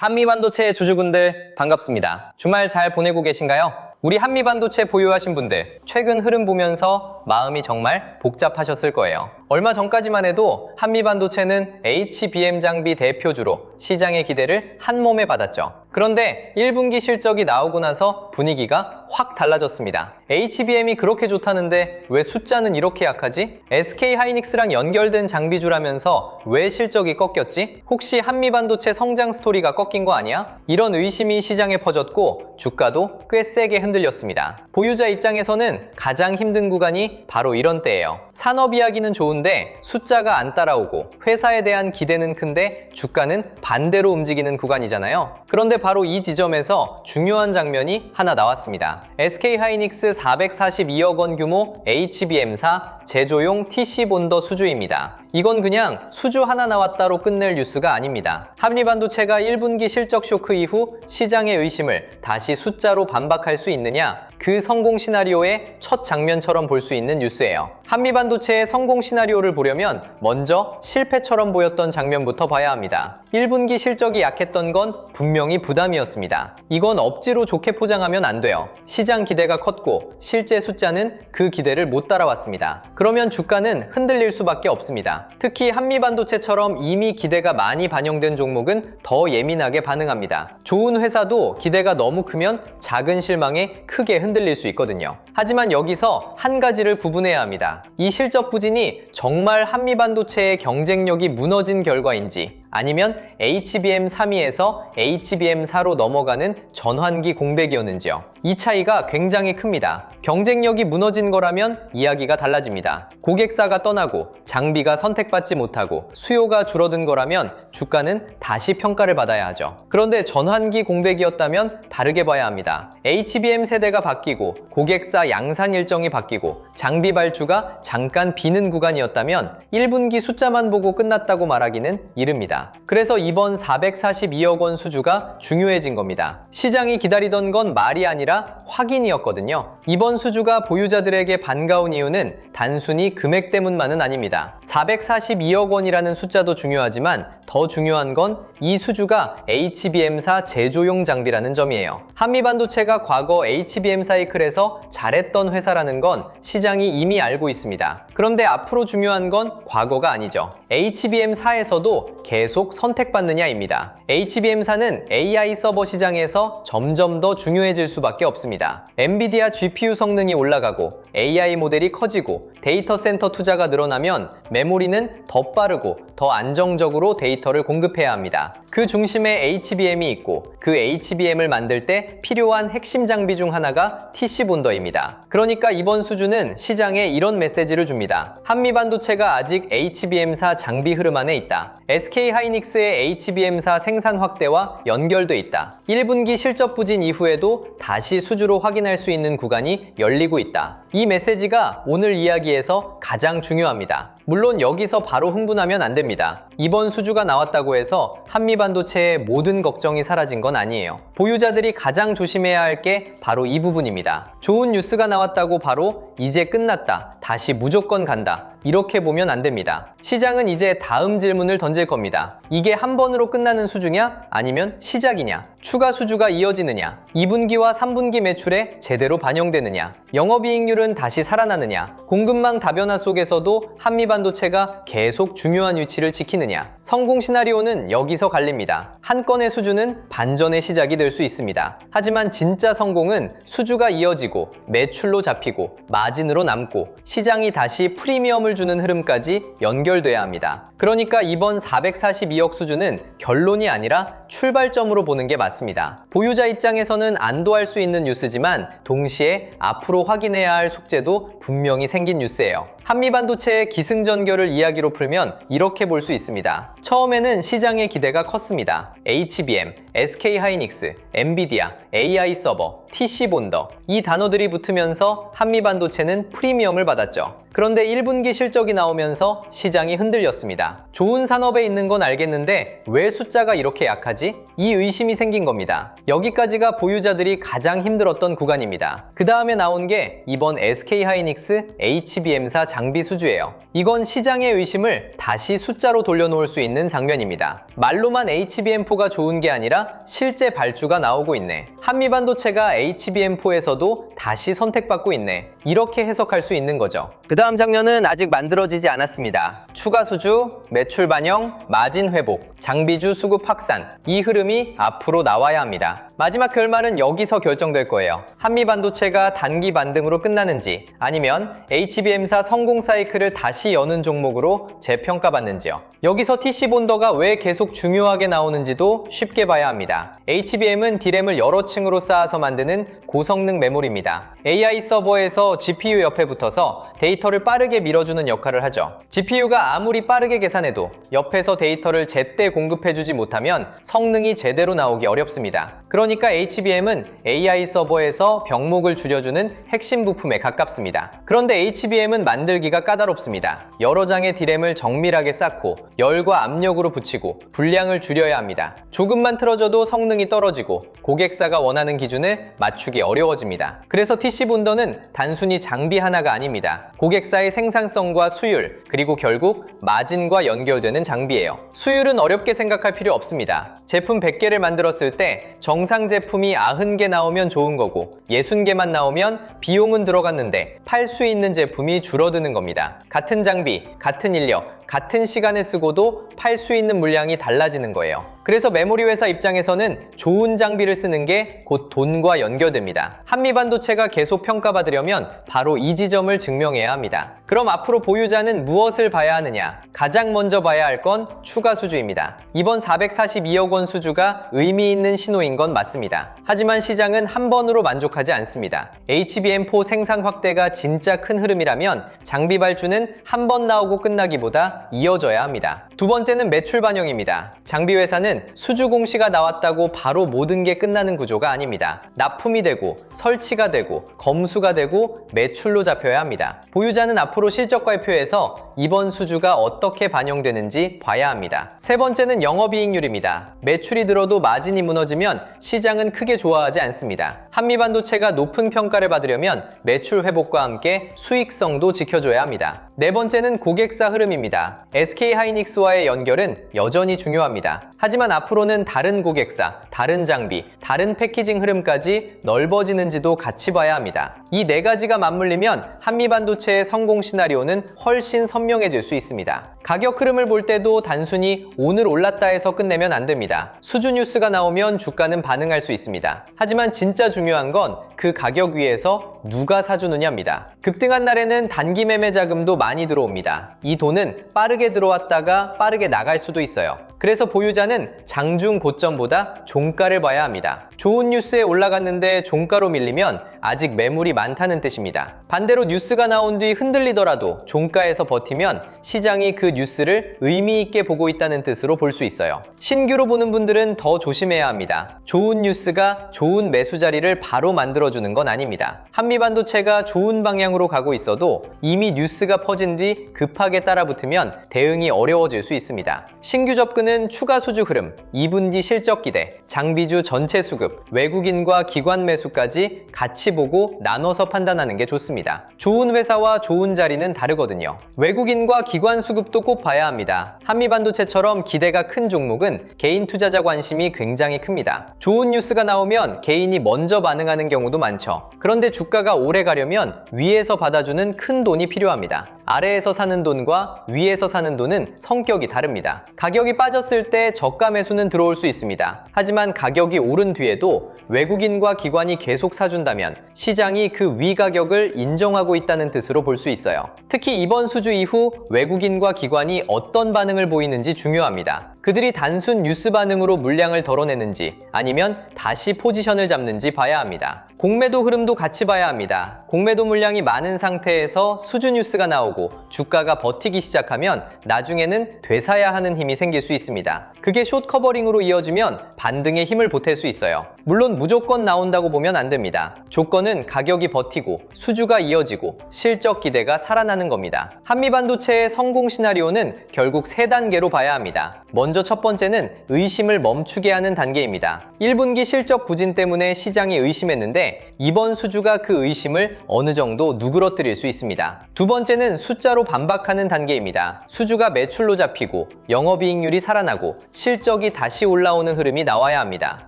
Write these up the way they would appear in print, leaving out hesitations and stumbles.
한미반도체 주주분들 반갑습니다. 주말 잘 보내고 계신가요? 우리 한미반도체 보유하신 분들 최근 흐름 보면서 마음이 정말 복잡하셨을 거예요. 얼마 전까지만 해도 한미반도체는 HBM 장비 대표주로 시장의 기대를 한몸에 받았죠. 그런데 1분기 실적이 나오고 나서 분위기가 확 달라졌습니다. HBM이 그렇게 좋다는데 왜 숫자는 이렇게 약하지? SK하이닉스랑 연결된 장비주라면서 왜 실적이 꺾였지? 혹시 한미반도체 성장 스토리가 꺾인 거 아니야? 이런 의심이 시장에 퍼졌고 주가도 꽤 세게 흔들렸습니다. 보유자 입장에서는 가장 힘든 구간이 바로 이런 때예요. 산업 이야기는 좋은데 숫자가 안 따라오고 회사에 대한 기대는 큰데 주가는 반대로 움직이는 구간이잖아요. 그런데 바로 이 지점에서 중요한 장면이 하나 나왔습니다. SK하이닉스 442억 원 규모 HBM사 제조용 TC 본더 수주입니다. 이건 그냥 수주 하나 나왔다로 끝낼 뉴스가 아닙니다. 한미반도체가 1분기 실적 쇼크 이후 시장의 의심을 다시 숫자로 반박할 수 있느냐? 그 성공 시나리오의 첫 장면처럼 볼 수 있는 뉴스예요. 한미반도체의 성공 시나리오를 보려면 먼저 실패처럼 보였던 장면부터 봐야 합니다. 1분기 실적이 약했던 건 분명히 부담이었습니다. 이건 억지로 좋게 포장하면 안 돼요. 시장 기대가 컸고 실제 숫자는 그 기대를 못 따라왔습니다. 그러면 주가는 흔들릴 수밖에 없습니다. 특히 한미반도체처럼 이미 기대가 많이 반영된 종목은 더 예민하게 반응합니다. 좋은 회사도 기대가 너무 크면 작은 실망에 크게 흔들릴 수 있거든요. 하지만 여기서 한 가지를 구분해야 합니다. 이 실적 부진이 정말 한미반도체의 경쟁력이 무너진 결과인지 아니면 HBM 3위에서 HBM 4로 넘어가는 전환기 공백이었는지요. 이 차이가 굉장히 큽니다. 경쟁력이 무너진 거라면 이야기가 달라집니다. 고객사가 떠나고 장비가 선택받지 못하고 수요가 줄어든 거라면 주가는 다시 평가를 받아야 하죠. 그런데 전환기 공백이었다면 다르게 봐야 합니다. HBM 세대가 바뀌고 고객사 양산 일정이 바뀌고 장비 발주가 잠깐 비는 구간이었다면 1분기 숫자만 보고 끝났다고 말하기는 이릅니다. 그래서 이번 442억 원 수주가 중요해진 겁니다. 시장이 기다리던 건 말이 아니라 확인이었거든요. 이번 수주가 보유자들에게 반가운 이유는 단순히 금액 때문만은 아닙니다. 442억 원이라는 숫자도 중요하지만 더 중요한 건 이 수주가 HBM사 제조용 장비라는 점이에요. 한미반도체가 과거 HBM 사이클에서 잘했던 회사라는 건 시장이 이미 알고 있습니다. 그런데 앞으로 중요한 건 과거가 아니죠. HBM4에서도 계속 선택받느냐입니다. HBM4는 AI 서버 시장에서 점점 더 중요해질 수밖에 없습니다. 엔비디아 GPU 성능이 올라가고 AI 모델이 커지고 데이터 센터 투자가 늘어나면 메모리는 더 빠르고 더 안정적으로 데이터를 공급해야 합니다. 그 중심에 HBM이 있고 그 HBM을 만들 때 필요한 핵심 장비 중 하나가 TC 본더입니다. 그러니까 이번 수주는 시장에 이런 메시지를 줍니다. 한미반도체가 아직 HBM사 장비 흐름 안에 있다. SK하이닉스의 HBM사 생산 확대와 연결돼 있다. 1분기 실적 부진 이후에도 다시 수주로 확인할 수 있는 구간이 열리고 있다. 이 메시지가 오늘 이야기에서 가장 중요합니다. 물론 여기서 바로 흥분하면 안 됩니다. 이번 수주가 나왔다고 해서 한미반도체의 모든 걱정이 사라진 건 아니에요. 보유자들이 가장 조심해야 할 게 바로 이 부분입니다. 좋은 뉴스가 나왔다고 바로 이제 끝났다, 다시 무조건 간다, 이렇게 보면 안 됩니다. 시장은 이제 다음 질문을 던질 겁니다. 이게 한 번으로 끝나는 수주냐? 아니면 시작이냐? 추가 수주가 이어지느냐? 2분기와 3분기 매출에 제대로 반영되느냐? 영업이익률은 다시 살아나느냐? 공급망 다변화 속에서도 한미반도체가 계속 중요한 위치를 지키느냐? 성공 시나리오는 여기서 갈립니다. 한 건의 수주는 반전의 시작이 될 수 있습니다. 하지만 진짜 성공은 수주가 이어지고 매출로 잡히고 마진으로 남고 시장이 다시 프리미엄을 주는 흐름까지 연결돼야 합니다. 그러니까 이번 442억 수주는 결론이 아니라 출발점으로 보는 게 맞습니다. 보유자 입장에서는 안도할 수 있는 뉴스지만 동시에 앞으로 확인해야 할 숙제도 분명히 생긴 뉴스예요. 한미반도체의 기승전결을 이야기로 풀면 이렇게 볼 수 있습니다. 처음에는 시장의 기대가 컸습니다. HBM, SK하이닉스, 엔비디아, AI 서버, TC 본더 이 단어들이 붙으면서 한미반도체는 프리미엄을 받았죠. 그런데 1분기 실적이 나오면서 시장이 흔들렸습니다. 좋은 산업에 있는 건 알겠는데 왜 숫자가 이렇게 약하지? 이 의심이 생긴 겁니다. 여기까지가 보유자들이 가장 힘들었던 구간입니다. 그 다음에 나온 게 이번 SK하이닉스 HBM사 장비 수주예요. 이건 시장의 의심을 다시 숫자로 돌려놓을 수 있는 장면입니다. 말로만 HBM4가 좋은 게 아니라 아니라 실제 발주가 나오고 있네. 한미반도체가 HBM4에서도 다시 선택받고 있네. 이렇게 해석할 수 있는 거죠. 그 다음 장면은 아직 만들어지지 않았습니다. 추가 수주, 매출 반영, 마진 회복, 장비주 수급 확산, 이 흐름이 앞으로 나와야 합니다. 마지막 결말은 여기서 결정될 거예요. 한미반도체가 단기 반등으로 끝나는지 아니면 HBM사 성공 사이클을 다시 여는 종목으로 재평가받는지요. 여기서 TC본더가 왜 계속 중요하게 나오는지도 쉽게 봐야 합니다. HBM은 D램을 여러 층으로 쌓아서 만드는 고성능 메모리입니다. AI 서버에서 GPU 옆에 붙어서 데이터를 빠르게 밀어주는 역할을 하죠. GPU가 아무리 빠르게 계산해도 옆에서 데이터를 제때 공급해주지 못하면 성능이 제대로 나오기 어렵습니다. 그러니까 HBM은 AI 서버에서 병목을 줄여주는 핵심 부품에 가깝습니다. 그런데 HBM은 만들기가 까다롭습니다. 여러 장의 D램을 정밀하게 쌓고 열과 압력으로 붙이고 분량을 줄여야 합니다. 조금만 틀어져도 성능이 떨어지고 고객사가 원하는 기준에 맞추기 어려워집니다. 그래서 TC본더는 단순히 장비 하나가 아닙니다. 고객사의 생산성과 수율, 그리고 결국 마진과 연결되는 장비예요. 수율은 어렵게 생각할 필요 없습니다. 제품 100개를 만들었을 때 정상 제품이 90개 나오면 좋은 거고 60개만 나오면 비용은 들어갔는데 팔 수 있는 제품이 줄어드는 겁니다. 같은 장비, 같은 인력, 같은 시간을 쓰고도 팔 수 있는 물량이 달라지는 거예요. 그래서 메모리 회사 입장에서는 좋은 장비를 쓰는 게 곧 돈과 연결됩니다. 한미반도체가 계속 평가받으려면 바로 이 지점을 증명해야 합니다. 그럼 앞으로 보유자는 무엇을 봐야 하느냐? 가장 먼저 봐야 할 건 추가 수주입니다. 이번 442억 원 수주가 의미 있는 신호인 건 맞습니다. 하지만 시장은 한 번으로 만족하지 않습니다. HBM4 생산 확대가 진짜 큰 흐름이라면 장비 발주는 한 번 나오고 끝나기보다 이어져야 합니다. 두 번째는 매출 반영입니다. 장비 회사는 수주 공시가 나왔다고 바로 모든 게 끝나는 구조가 아닙니다. 납품이 되고 설치가 되고 검수가 되고 매출로 잡혀야 합니다. 보유자는 앞으로 실적 발표에서 이번 수주가 어떻게 반영되는지 봐야 합니다. 세 번째는 영업이익률입니다. 매출이 들어도 마진이 무너지면 시장은 크게 좋아하지 않습니다. 한미반도체가 높은 평가를 받으려면 매출 회복과 함께 수익성도 지켜줘야 합니다. 네 번째는 고객사 흐름입니다. SK하이닉스와의 연결은 여전히 중요합니다. 하지만 앞으로는 다른 고객사, 다른 장비, 다른 패키징 흐름까지 넓어지는지도 같이 봐야 합니다. 이 네 가지가 맞물리면 한미반도체의 성공 시나리오는 훨씬 선명해질 수 있습니다. 가격 흐름을 볼 때도 단순히 오늘 올랐다 해서 끝내면 안 됩니다. 수주 뉴스가 나오면 주가는 반응할 수 있습니다. 하지만 진짜 중요한 건 그 가격 위에서 누가 사주느냐입니다. 급등한 날에는 단기 매매 자금도 많이 들어옵니다. 이 돈은 빠르게 들어왔다가 빠르게 나갈 수도 있어요. 그래서 보유자는 장중 고점보다 종가를 봐야 합니다. 좋은 뉴스에 올라갔는데 종가로 밀리면 아직 매물이 많다는 뜻입니다. 반대로 뉴스가 나온 뒤 흔들리더라도 종가에서 버티면 시장이 그 뉴스를 의미 있게 보고 있다는 뜻으로 볼 수 있어요. 신규로 보는 분들은 더 조심해야 합니다. 좋은 뉴스가 좋은 매수 자리를 바로 만들어주는 건 아닙니다. 한미반도체가 좋은 방향으로 가고 있어도 이미 뉴스가 퍼진 뒤 급하게 따라붙으면 대응이 어려워질 수 있습니다. 신규 접근은 추가 수주 흐름, 2분기 실적 기대, 장비주 전체 수급, 외국인과 기관 매수까지 같이 보고 나눠서 판단하는 게 좋습니다. 좋은 회사와 좋은 자리는 다르거든요. 외국인과 기관 수급도 꼭 봐야 합니다. 한미반도체처럼 기대가 큰 종목은 개인 투자자 관심이 굉장히 큽니다. 좋은 뉴스가 나오면 개인이 먼저 반응하는 경우도 많죠. 그런데 주가가 오래 가려면 위에서 받아주는 큰 돈이 필요합니다. 아래에서 사는 돈과 위에서 사는 돈은 성격이 다릅니다. 가격이 빠졌을 때 저가 매수는 들어올 수 있습니다. 하지만 가격이 오른 뒤에도 외국인과 기관이 계속 사준다면 시장이 그 위 가격을 인정하고 있다는 뜻으로 볼 수 있어요. 특히 이번 수주 이후 외국인과 기관이 어떤 반응을 보이는지 중요합니다. 그들이 단순 뉴스 반응으로 물량을 덜어내는지 아니면 다시 포지션을 잡는지 봐야 합니다. 공매도 흐름도 같이 봐야 합니다. 공매도 물량이 많은 상태에서 수주 뉴스가 나오고 주가가 버티기 시작하면 나중에는 되사야 하는 힘이 생길 수 있습니다. 그게 숏 커버링으로 이어지면 반등의 힘을 보탤 수 있어요. 물론 무조건 나온다고 보면 안 됩니다. 조건은 가격이 버티고 수주가 이어지고 실적 기대가 살아나는 겁니다. 한미반도체의 성공 시나리오는 결국 세 단계로 봐야 합니다. 먼저 첫 번째는 의심을 멈추게 하는 단계입니다. 1분기 실적 부진 때문에 시장이 의심했는데 이번 수주가 그 의심을 어느 정도 누그러뜨릴 수 있습니다. 두 번째는 숫자로 반박하는 단계입니다. 수주가 매출로 잡히고 영업이익률이 살아나고 실적이 다시 올라오는 흐름이 나와야 합니다.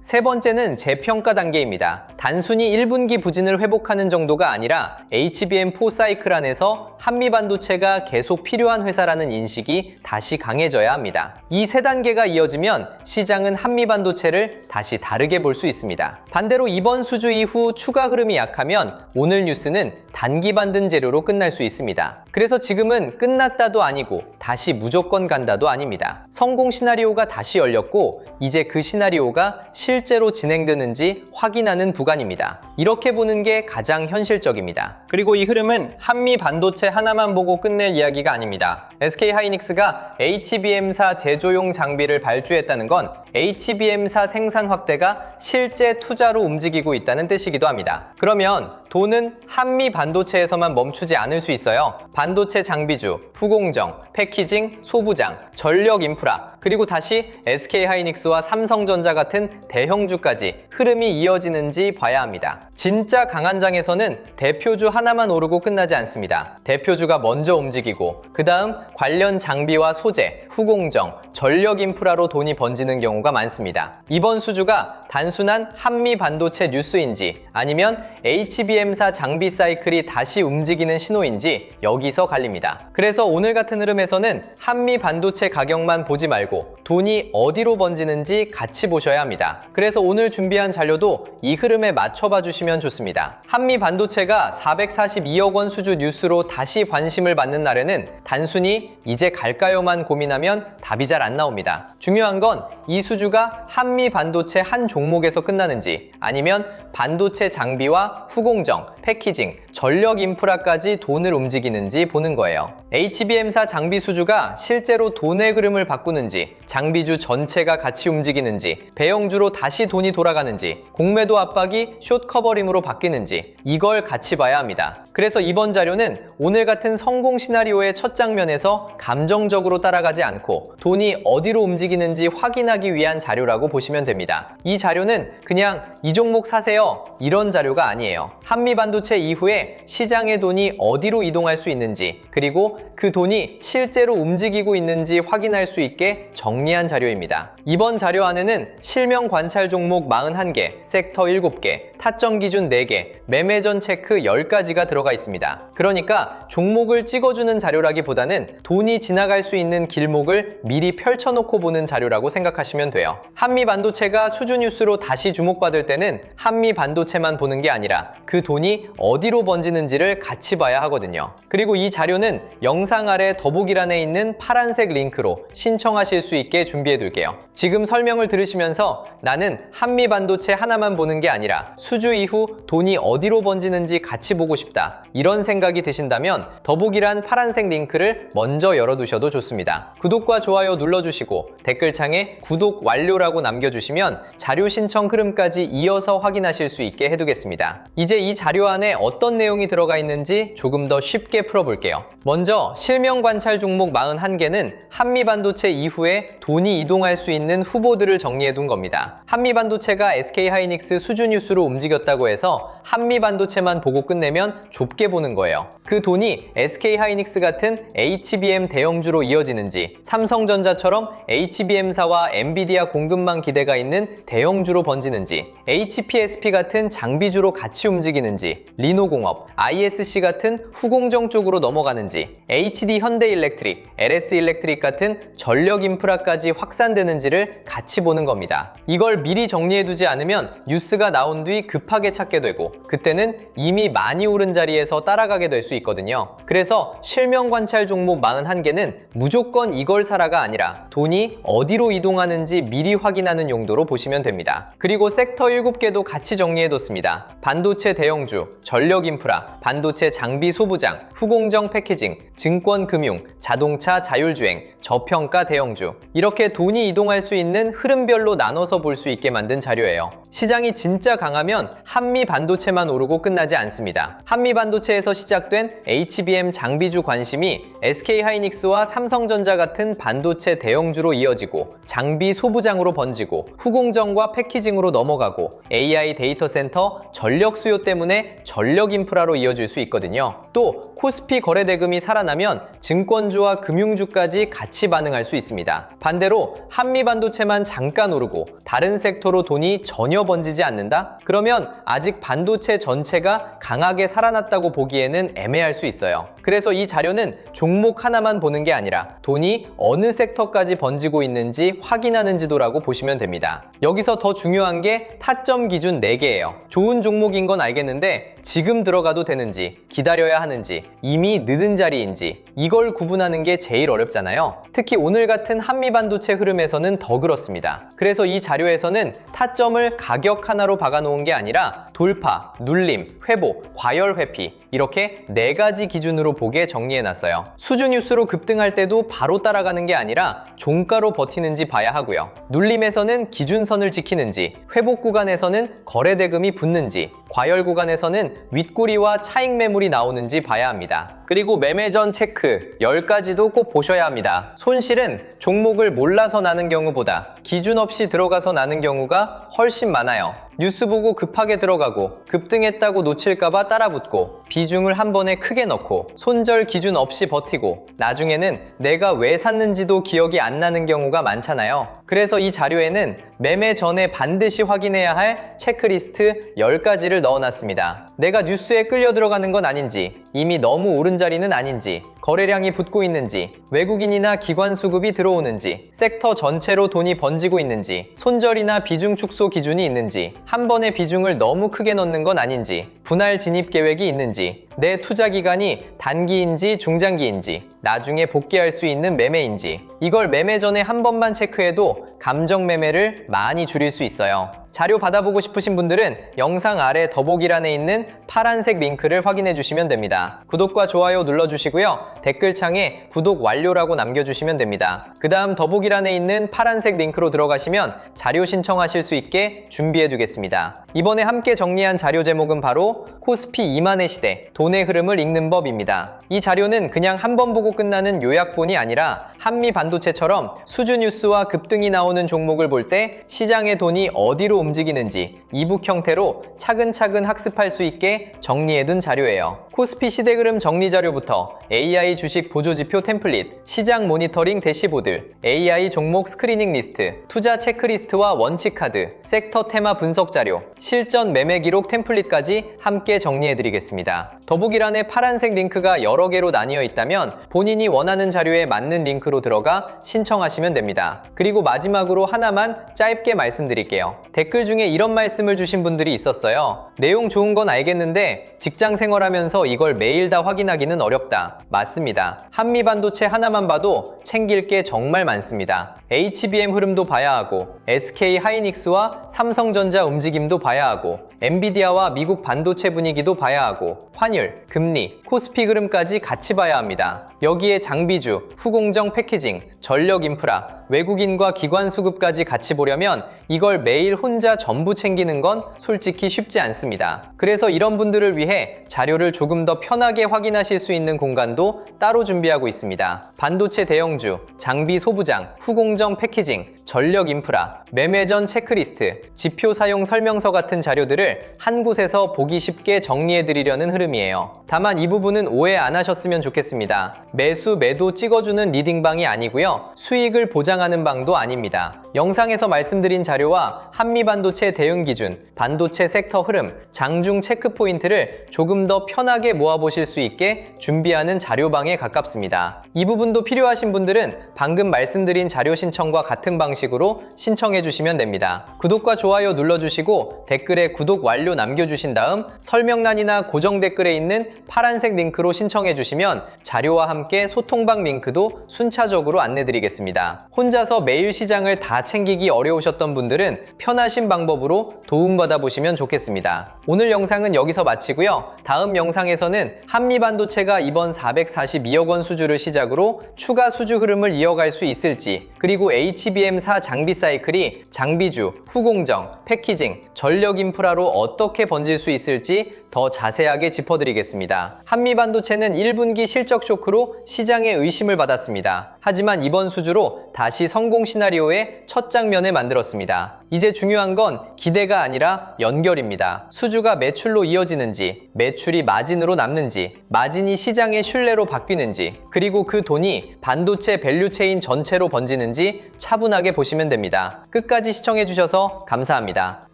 세 번째는 재평가 단계입니다. 단순히 1분기 부진을 회복하는 정도가 아니라 HBM4 사이클 안에서 한미반도체가 계속 필요한 회사라는 인식이 다시 강해져야 합니다. 이 세 단계가 이어지면 시장은 한미반도체를 다시 다르게 볼 수 있습니다. 반대로 이번 수주 이후 추가 흐름이 약하면 오늘 뉴스는 단기 반등 재료로 끝날 수 있습니다. 그래서 지금은 끝났다도 아니고 다시 무조건 간다도 아닙니다. 성공 시나리오가 다시 열렸고 이제 그 시나리오가 실제로 진행되는지 확인하는 구간입니다. 이렇게 보는 게 가장 현실적입니다. 그리고 이 흐름은 한미 반도체 하나만 보고 끝낼 이야기가 아닙니다. SK하이닉스가 HBM사 제조용 장비를 발주했다는 건 HBM사 생산 확대가 실제 투자로 움직이고 있다는 뜻이기도 합니다. 그러면 돈은 한미 반도체에서만 멈추지 않을 수 있어요. 반도체 장비주, 후공정, 패키징, 소부장, 전력 인프라, 그리고 다시 SK하이닉스와 삼성전자 같은 대형주까지 흐름이 이어지는지 봐야 합니다. 진짜 강한 장에서는 대표주 하나만 오르고 끝나지 않습니다. 대표주가 먼저 움직이고 그 다음 관련 장비와 소재, 후공정, 전력 인프라로 돈이 번지는 경우가 많습니다. 이번 수주가 단순한 한미 반도체 뉴스인지 아니면 HBM사 장비 사이클이 다시 움직이는 신호인지 여기서 갈립니다. 그래서 오늘 같은 흐름에서는 한미 반도체 가격만 보지 말고 돈이 어디로 번지는지 같이 보셔야 합니다. 그래서 오늘 준비한 자료도 이 흐름에 맞춰봐 주시면 좋습니다. 한미 반도체가 442억 원 수주 뉴스로 다시 관심을 받는 날에는 단순히 이제 갈까요만 고민하면 답이 잘 안 나옵니다. 중요한 건 이 수주가 한미 반도체 한 종목에서 끝나는지 아니면 반도체 장비와 후공정, 패키징, 전력 인프라까지 돈을 움직이는지 보는 거예요. HBM사 장비 수주가 실제로 돈의 흐름을 바꾸는지, 장비주 전체가 같이 움직이는지, 배영주로 다시 돈이 돌아가는지, 공매도 압박이 숏 커버링으로 바뀌는지 이걸 같이 봐야 합니다. 그래서 이번 자료는 오늘 같은 성공 시나리오의 첫 장면에서 감정적으로 따라가지 않고 돈이 어디로 움직이는지 확인하기 위한 자료라고 보시면 됩니다. 이 자료는 그냥 이 종목 사세요 이런 자료가 아니에요. 한미 반도체 이후에 시장의 돈이 어디로 이동할 수 있는지 그리고 그 돈이 실제로 움직이고 있는지 확인할 수 있게 정리한 자료입니다. 이번 자료 안에는 실명 관찰 종목 41개, 섹터 7개, 타점 기준 4개, 매매전 체크 10가지가 들어가 있습니다. 그러니까 종목을 찍어주는 자료라기보다는 돈이 지나갈 수 있는 길목을 미리 펼쳐놓고 보는 자료라고 생각하시면 돼요. 한미 반도체가 수주 뉴스로 다시 주목받을 때는 한미 반도체만 보는 게 아니라 그 돈이 어디로 번지는지를 같이 봐야 하거든요. 그리고 이 자료는 영상 아래 더보기란에 있는 파란색 링크로 신청하실 수 있게 준비해 둘게요. 지금 설명을 들으시면서 나는 한미 반도체 하나만 보는 게 아니라 수주 이후 돈이 어디로 번지는지 같이 보고 싶다. 이런 생각이 드신다면 더보기란 파란색 링크를 먼저 열어두셔도 좋습니다. 구독과 좋아요 눌러주시고 댓글창에 구독 완료라고 남겨주시면 자료 신청 흐름까지 이어서 확인하실 수 있게 해두겠습니다. 이제 이 자료 안에 어떤 내용이 들어가 있는지 조금 더 쉽게 풀어볼게요. 먼저 실명 관찰 종목 41개는 한미 반도체 이후에 돈이 이동할 수 있는 후보들을 정리해둔 겁니다. 한미 반도체가 SK하이닉스 수주 뉴스로 움직였다고 해서 한미 반도체만 보고 끝내면 좁게 보는 거예요. 그 돈이 SK하이닉스 같은 HBM 대형주로 이어지는지 삼성전자처럼 HBM사와 엔비디아 공급망 기대가 있는 대형주로 번지는지 HPSP 같은 장비주로 같이 움직이는지 리노공업, ISC 같은 후공정 쪽으로 넘어가는지 HD 현대일렉트릭, LS일렉트릭 같은 전력 인프라까지 확산되는지를 같이 보는 겁니다. 이걸 미리 정리해두지 않으면 뉴스가 나온 뒤 급하게 찾게 되고 그때는 이미 많이 오른 자리에서 따라가게 될 수 있거든요. 그래서 실명 관찰 종목 41개는 무조건 이걸 사라가 아니라 돈이 어디로 이동하는지 미리 확인하는 용도로 보시면 됩니다. 그리고 섹터 7개도 같이 정리해뒀습니다. 반도체 대형주, 전력 인프라, 인프라, 반도체 장비 소부장, 후공정 패키징, 증권 금융, 자동차 자율주행, 저평가 대형주, 이렇게 돈이 이동할 수 있는 흐름별로 나눠서 볼 수 있게 만든 자료예요. 시장이 진짜 강하면 한미 반도체만 오르고 끝나지 않습니다. 한미 반도체에서 시작된 HBM 장비주 관심이 SK하이닉스와 삼성전자 같은 반도체 대형주로 이어지고, 장비 소부장으로 번지고, 후공정과 패키징으로 넘어가고, AI 데이터 센터, 전력 수요 때문에 전력 인프라로 이어질 수 있거든요. 또 코스피 거래대금이 살아나면 증권주와 금융주까지 같이 반응할 수 있습니다. 반대로 한미 반도체만 잠깐 오르고 다른 섹터로 돈이 전혀 번지지 않는다? 그러면 아직 반도체 전체가 강하게 살아났다고 보기에는 애매할 수 있어요. 그래서 이 자료는 종목 하나만 보는 게 아니라 돈이 어느 섹터까지 번지고 있는지 확인하는 지도라고 보시면 됩니다. 여기서 더 중요한 게 타점 기준 4개예요. 좋은 종목인 건 알겠는데 지금 들어가도 되는지, 기다려야 하는지, 이미 늦은 자리인지, 이걸 구분하는 게 제일 어렵잖아요. 특히 오늘 같은 한미 반도체 흐름에서는 더 그렇습니다. 그래서 이 자료에서는 타점을 가격 하나로 박아놓은 게 아니라 돌파, 눌림, 회복, 과열 회피, 이렇게 4가지 기준으로 보게 정리해놨어요. 수주 뉴스로 급등할 때도 바로 따라가는 게 아니라 종가로 버티는지 봐야 하고요. 눌림에서는 기준선을 지키는지, 회복 구간에서는 거래대금이 붙는지, 과열 구간에서는 윗꼬리와 차익 매물이 나오는지 봐야 합니다. 그리고 매매 전 체크 10가지도 꼭 보셔야 합니다. 손실은 종목을 몰라서 나는 경우보다 기준 없이 들어가서 나는 경우가 훨씬 많아요. 뉴스 보고 급하게 들어가고 급등했다고 놓칠까봐 따라붙고 비중을 한 번에 크게 넣고 손절 기준 없이 버티고 나중에는 내가 왜 샀는지도 기억이 안 나는 경우가 많잖아요. 그래서 이 자료에는 매매 전에 반드시 확인해야 할 체크리스트 10가지를 넣어놨습니다. 내가 뉴스에 끌려 들어가는 건 아닌지, 이미 너무 오른 자리는 아닌지, 거래량이 붙고 있는지, 외국인이나 기관 수급이 들어오는지, 섹터 전체로 돈이 번지고 있는지, 손절이나 비중 축소 기준이 있는지, 한 번에 비중을 너무 크게 넣는 건 아닌지, 분할 진입 계획이 있는지, 내 투자 기간이 단기인지 중장기인지, 나중에 복귀할 수 있는 매매인지, 이걸 매매 전에 한 번만 체크해도 감정 매매를 많이 줄일 수 있어요. 자료 받아보고 싶으신 분들은 영상 아래 더보기란에 있는 파란색 링크를 확인해 주시면 됩니다. 구독과 좋아요 눌러주시고요. 댓글창에 구독 완료라고 남겨주시면 됩니다. 그 다음 더보기란에 있는 파란색 링크로 들어가시면 자료 신청하실 수 있게 준비해 두겠습니다. 이번에 함께 정리한 자료 제목은 바로 코스피 2만의 시대, 돈의 흐름을 읽는 법입니다. 이 자료는 그냥 한 번 보고 끝나는 요약본이 아니라 한미 반도체처럼 수주 뉴스와 급등이 나오는 종목을 볼 때 시장의 돈이 어디로 움직이는지 이북 형태로 차근차근 학습할 수 있게 정리해둔 자료예요. 코스피 시대 흐름 정리 자료부터 AI 주식 보조지표 템플릿, 시장 모니터링 대시보드, AI 종목 스크리닝 리스트, 투자 체크리스트와 원칙 카드, 섹터 테마 분석 자료, 실전 매매 기록 템플릿까지 함께 정리해드리겠습니다. 더보기란에 파란색 링크가 여러 개로 나뉘어 있다면 본인이 원하는 자료에 맞는 링크로 들어가 신청하시면 됩니다. 그리고 마지막으로 하나만 짧게 말씀드릴게요. 댓글 중에 이런 말씀을 주신 분들이 있었어요. 내용 좋은 건 알겠는데 직장 생활하면서 이걸 매일 다 확인하기는 어렵다. 맞습니다. 한미 반도체 하나만 봐도 챙길 게 정말 많습니다. HBM 흐름도 봐야 하고 SK하이닉스와 삼성전자 움직임도 봐야 하고 엔비디아와 미국 반도체 분위기도 봐야 하고 환율, 금리, 코스피 흐름까지 같이 봐야 합니다. 여기에 장비주, 후공정 패키징, 전력 인프라, 외국인과 기관 수급까지 같이 보려면 이걸 매일 혼자 전부 챙기는 건 솔직히 쉽지 않습니다. 그래서 이런 분들을 위해 자료를 조금 더 편하게 확인하실 수 있는 공간도 따로 준비하고 있습니다. 반도체 대형주, 장비 소부장, 후공정 패키징, 전력 인프라, 매매 전 체크리스트, 지표 사용 설명서 같은 자료들을 한 곳에서 보기 쉽게 정리해 드리려는 흐름이에요. 다만 이 부분은 오해 안 하셨으면 좋겠습니다. 매수, 매도 찍어주는 리딩방이 아니고요. 수익을 보장하는 방도 아닙니다. 영상에서 말씀드린 자료와 한미 반도체 대응 기준, 반도체 섹터 흐름, 장중 체크 포인트를 조금 더 편하게 모아보실 수 있게 준비하는 자료방에 가깝습니다. 이 부분도 필요하신 분들은 방금 말씀드린 자료 신청과 같은 방식으로 신청해 주시면 됩니다. 구독과 좋아요 눌러주시고 댓글에 구독 완료 남겨주신 다음 설명란이나 고정 댓글에 있는 파란색 링크로 신청해 주시면 자료와 함께 소통방 링크도 순차적으로 안내드리겠습니다. 혼자서 매일 시장을 다 챙기기 어려우셨던 분들은 편하신 방법으로 도움받아 보시면 좋겠습니다. 오늘 영상은 여기서 마치고요. 다음 영상에서는 한미반도체가 이번 442억 원 수주를 시작으로 추가 수주 흐름을 이어갈 수 있을지, 그리고 HBM4 장비 사이클이 장비주, 후공정, 패키징, 전력 인프라로 어떻게 번질 수 있을지 더 자세하게 짚어드리겠습니다. 한미반도체는 1분기 실적 쇼크로 시장의 의심을 받았습니다. 하지만 이번 수주로 다시 성공 시나리오의 첫 장면을 만들었습니다. 이제 중요한 건 기대가 아니라 연결입니다. 수주가 매출로 이어지는지, 매출이 마진으로 남는지, 마진이 시장의 신뢰로 바뀌는지, 그리고 그 돈이 반도체 밸류체인 전체로 번지는지 차분하게 보시면 됩니다. 끝까지 시청해주셔서 감사합니다.